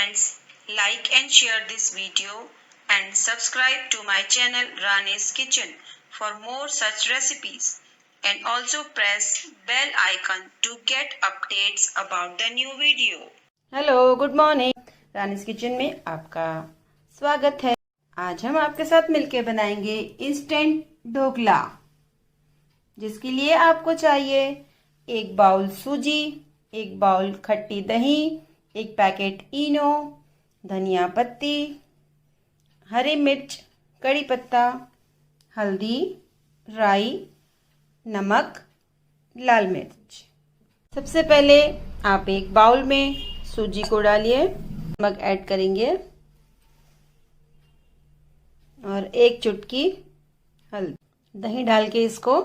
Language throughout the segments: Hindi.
Friends, like and share this video and subscribe to my channel Rani's Kitchen for more such recipes. And also press bell icon to get updates about the new video. Hello, good morning. Rani's kitchen में आपका स्वागत है। आज हम आपके साथ मिलकर बनाएंगे इंस्टेंट ढोकला, जिसके लिए आपको चाहिए 1 बाउल सूजी, 1 बाउल खट्टी दही, 1 पैकेट इनो, धनिया पत्ती, हरी मिर्च, कड़ी पत्ता, हल्दी, राई, नमक, लाल मिर्च। सबसे पहले आप एक बाउल में सूजी को डालिए, नमक ऐड करेंगे और 1 चुटकी हल्दी, दही डाल के इसको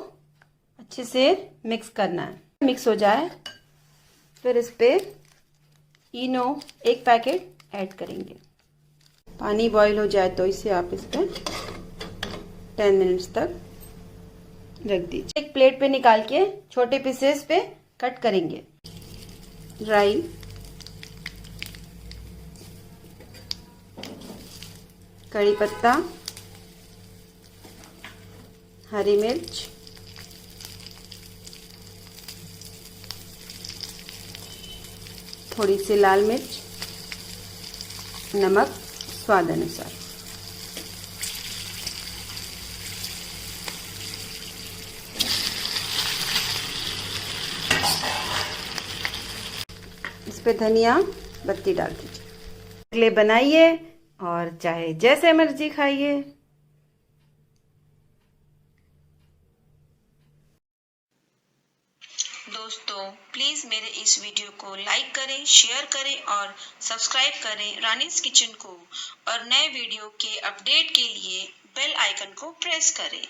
अच्छे से मिक्स करना है। मिक्स हो जाए फिर इस पे इनो 1 पैकेट ऐड करेंगे। पानी बॉईल हो जाए तो इसे आप इस पे 10 मिनट्स तक रख दीजिए। एक प्लेट पे निकाल के छोटे पीसेस पे कट करेंगे। राई, कड़ी पत्ता, हरी मिर्च, थोड़ी सी लाल मिर्च, नमक स्वाद अनुसार। इस पे धनिया पत्ती डाल दीजिए। ढोकले बनाइए और चाहे जैसे मर्जी खाइए। दोस्तों प्लीज मेरे इस वीडियो को लाइक करें, शेयर करें और सब्सक्राइब करें रानीस किचन को, और नए वीडियो के अपडेट के लिए बेल आइकन को प्रेस करें।